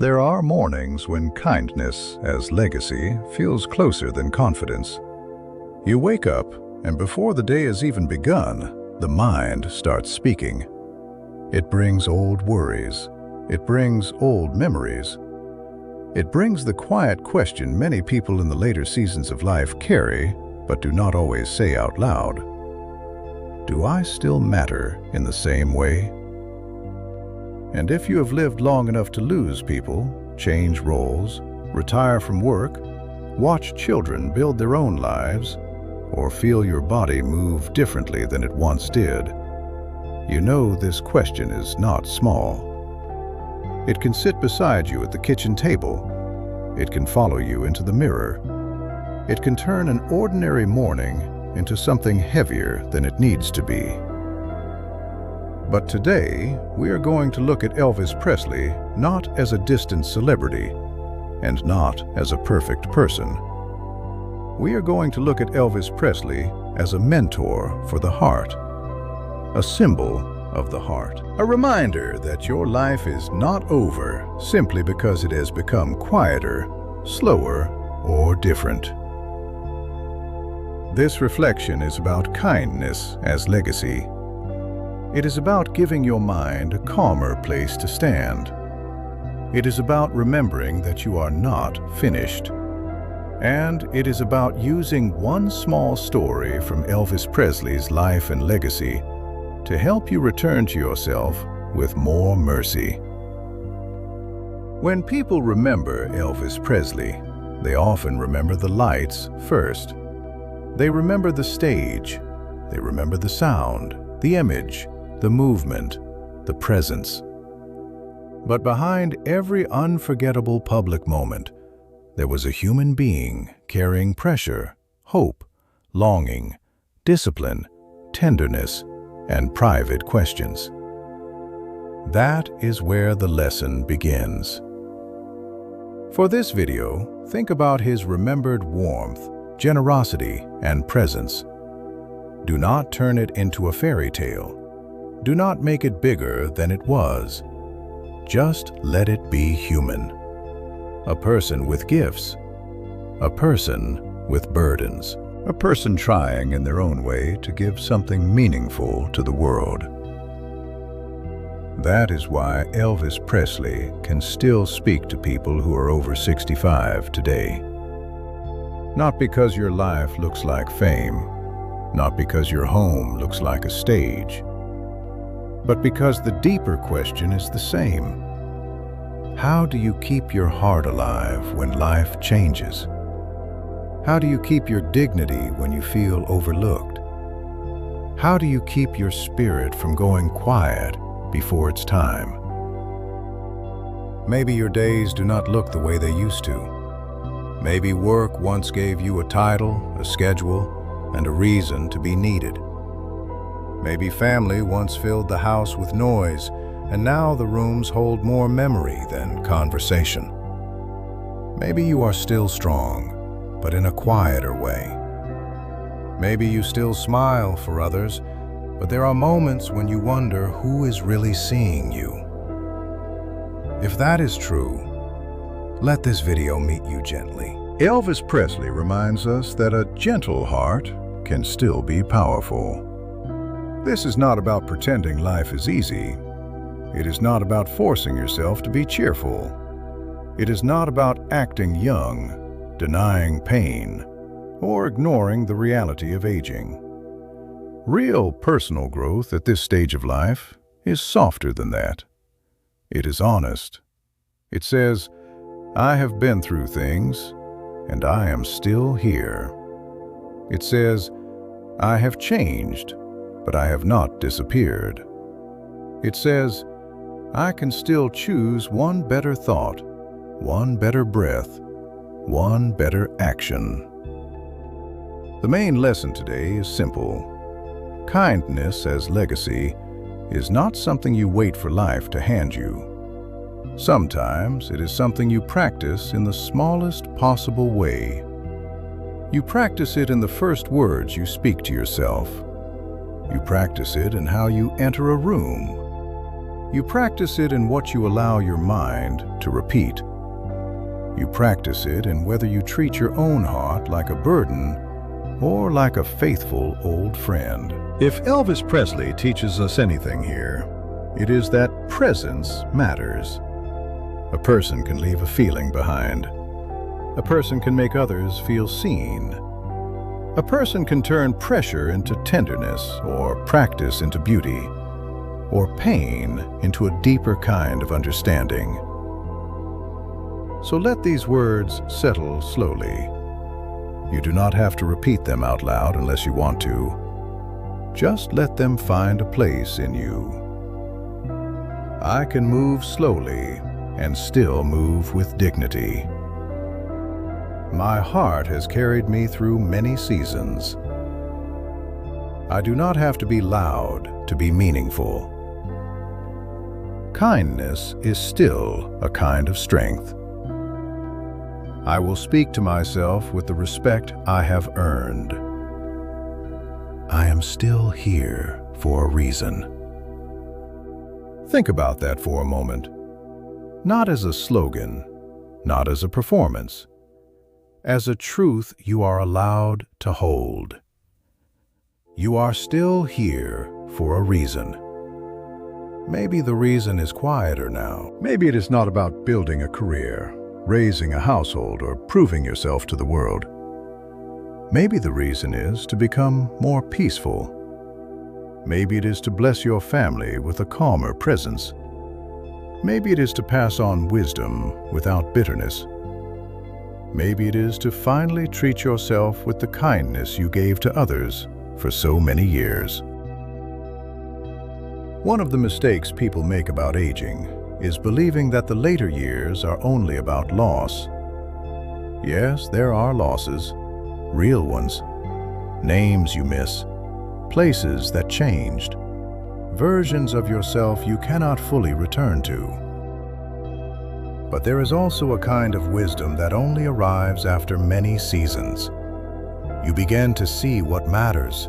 There are mornings when kindness as legacy feels closer than confidence. You wake up, and before the day has even begun, the mind starts speaking. It brings old worries. It brings old memories. It brings the quiet question many people in the later seasons of life carry, but do not always say out loud. Do I still matter in the same way? And if you have lived long enough to lose people, change roles, retire from work, watch children build their own lives, or feel your body move differently than it once did, you know this question is not small. It can sit beside you at the kitchen table. It can follow you into the mirror. It can turn an ordinary morning into something heavier than it needs to be. But today, we are going to look at Elvis Presley not as a distant celebrity and not as a perfect person. We are going to look at Elvis Presley as a mentor for the heart, a symbol of the heart, a reminder that your life is not over simply because it has become quieter, slower, or different. This reflection is about kindness as legacy. It is about giving your mind a calmer place to stand. It is about remembering that you are not finished. And it is about using one small story from Elvis Presley's life and legacy to help you return to yourself with more mercy. When people remember Elvis Presley, they often remember the lights first. They remember the stage. They remember the sound, the image, the movement, the presence. But behind every unforgettable public moment, there was a human being carrying pressure, hope, longing, discipline, tenderness, and private questions. That is where the lesson begins. For this video, think about his remembered warmth, generosity, and presence. Do not turn it into a fairy tale. Do not make it bigger than it was. Just let it be human. A person with gifts. A person with burdens. A person trying in their own way to give something meaningful to the world. That is why Elvis Presley can still speak to people who are over 65 today. Not because your life looks like fame, not because your home looks like a stage, but because the deeper question is the same. How do you keep your heart alive when life changes? How do you keep your dignity when you feel overlooked? How do you keep your spirit from going quiet before it's time? Maybe your days do not look the way they used to. Maybe work once gave you a title, a schedule, and a reason to be needed. Maybe family once filled the house with noise, and now the rooms hold more memory than conversation. Maybe you are still strong, but in a quieter way. Maybe you still smile for others, but there are moments when you wonder who is really seeing you. If that is true, let this video meet you gently. Elvis Presley reminds us that a gentle heart can still be powerful. This is not about pretending life is easy. It is not about forcing yourself to be cheerful. It is not about acting young, denying pain, or ignoring the reality of aging. Real personal growth at this stage of life is softer than that. It is honest. It says, I have been through things, and I am still here. It says, I have changed, but I have not disappeared. It says, I can still choose one better thought, one better breath, one better action. The main lesson today is simple. Kindness as legacy is not something you wait for life to hand you. Sometimes it is something you practice in the smallest possible way. You practice it in the first words you speak to yourself. You practice it in how you enter a room. You practice it in what you allow your mind to repeat. You practice it in whether you treat your own heart like a burden or like a faithful old friend. If Elvis Presley teaches us anything here, it is that presence matters. A person can leave a feeling behind. A person can make others feel seen. A person can turn pressure into tenderness, or practice into beauty, or pain into a deeper kind of understanding. So let these words settle slowly. You do not have to repeat them out loud unless you want to. Just let them find a place in you. I can move slowly and still move with dignity. My heart has carried me through many seasons. I do not have to be loud to be meaningful. Kindness is still a kind of strength. I will speak to myself with the respect I have earned. I am still here for a reason. Think about that for a moment. Not as a slogan, not as a performance, as a truth you are allowed to hold. You are still here for a reason. Maybe the reason is quieter now. Maybe it is not about building a career, raising a household, or proving yourself to the world. Maybe the reason is to become more peaceful. Maybe it is to bless your family with a calmer presence. Maybe it is to pass on wisdom without bitterness. Maybe it is to finally treat yourself with the kindness you gave to others for so many years. One of the mistakes people make about aging is believing that the later years are only about loss. Yes, there are losses, real ones, names you miss, places that changed, versions of yourself you cannot fully return to. But there is also a kind of wisdom that only arrives after many seasons. You begin to see what matters.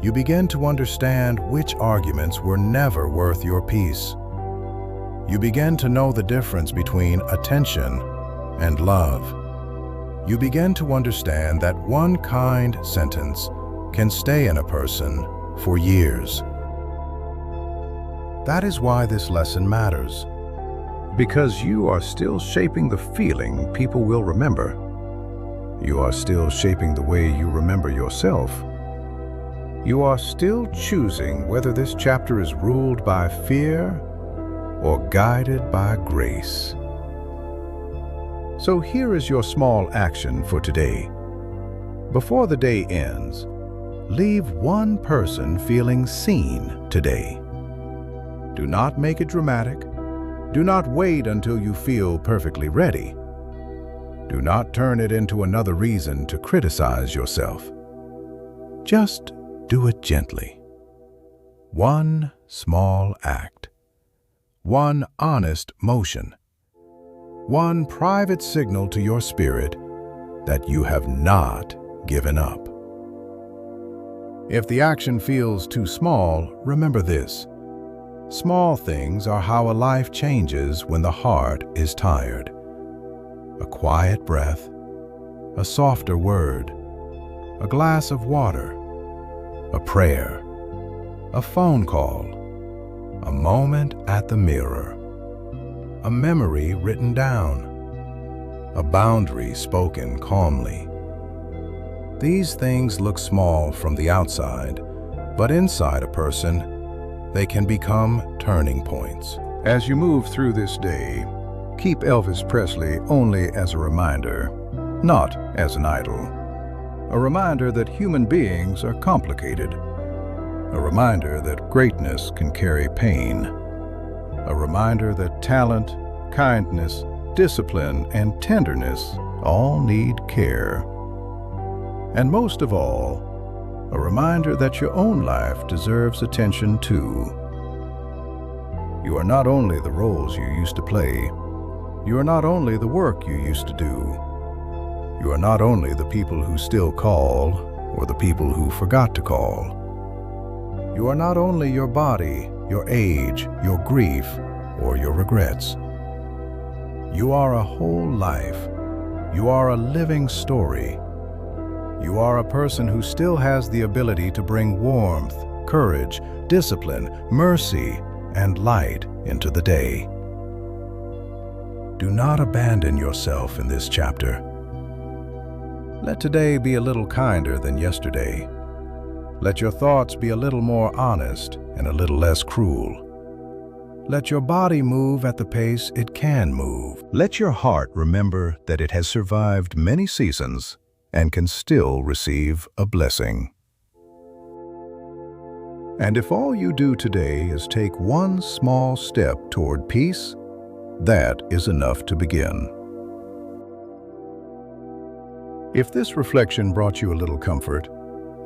You begin to understand which arguments were never worth your peace. You begin to know the difference between attention and love. You begin to understand that one kind sentence can stay in a person for years. That is why this lesson matters. Because you are still shaping the feeling people will remember. You are still shaping the way you remember yourself. You are still choosing whether this chapter is ruled by fear or guided by grace. So here is your small action for today. Before the day ends, leave one person feeling seen today. Do not make it dramatic. Do not wait until you feel perfectly ready. Do not turn it into another reason to criticize yourself. Just do it gently. One small act. One honest motion. One private signal to your spirit that you have not given up. If the action feels too small, remember this. Small things are how a life changes when the heart is tired. A quiet breath, a softer word, a glass of water, a prayer, a phone call, a moment at the mirror, a memory written down, a boundary spoken calmly. These things look small from the outside, but inside a person, they can become turning points. As you move through this day, keep Elvis Presley only as a reminder, not as an idol. A reminder that human beings are complicated. A reminder that greatness can carry pain. A reminder that talent, kindness, discipline, and tenderness all need care. And most of all, a reminder that your own life deserves attention too. You are not only the roles you used to play. You are not only the work you used to do. You are not only the people who still call or the people who forgot to call. You are not only your body, your age, your grief, or your regrets. You are a whole life. You are a living story. You are a person who still has the ability to bring warmth, courage, discipline, mercy, and light into the day. Do not abandon yourself in this chapter. Let today be a little kinder than yesterday. Let your thoughts be a little more honest and a little less cruel. Let your body move at the pace it can move. Let your heart remember that it has survived many seasons and can still receive a blessing. And if all you do today is take one small step toward peace, that is enough to begin. If this reflection brought you a little comfort,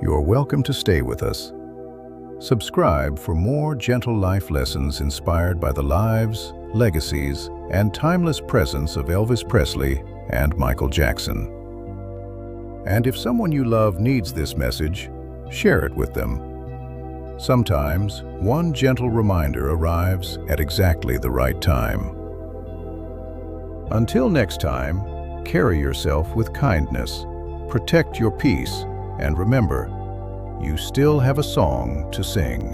you are welcome to stay with us. Subscribe for more gentle life lessons inspired by the lives, legacies, and timeless presence of Elvis Presley and Michael Jackson. And if someone you love needs this message, share it with them. Sometimes, one gentle reminder arrives at exactly the right time. Until next time, carry yourself with kindness, protect your peace, and remember, you still have a song to sing.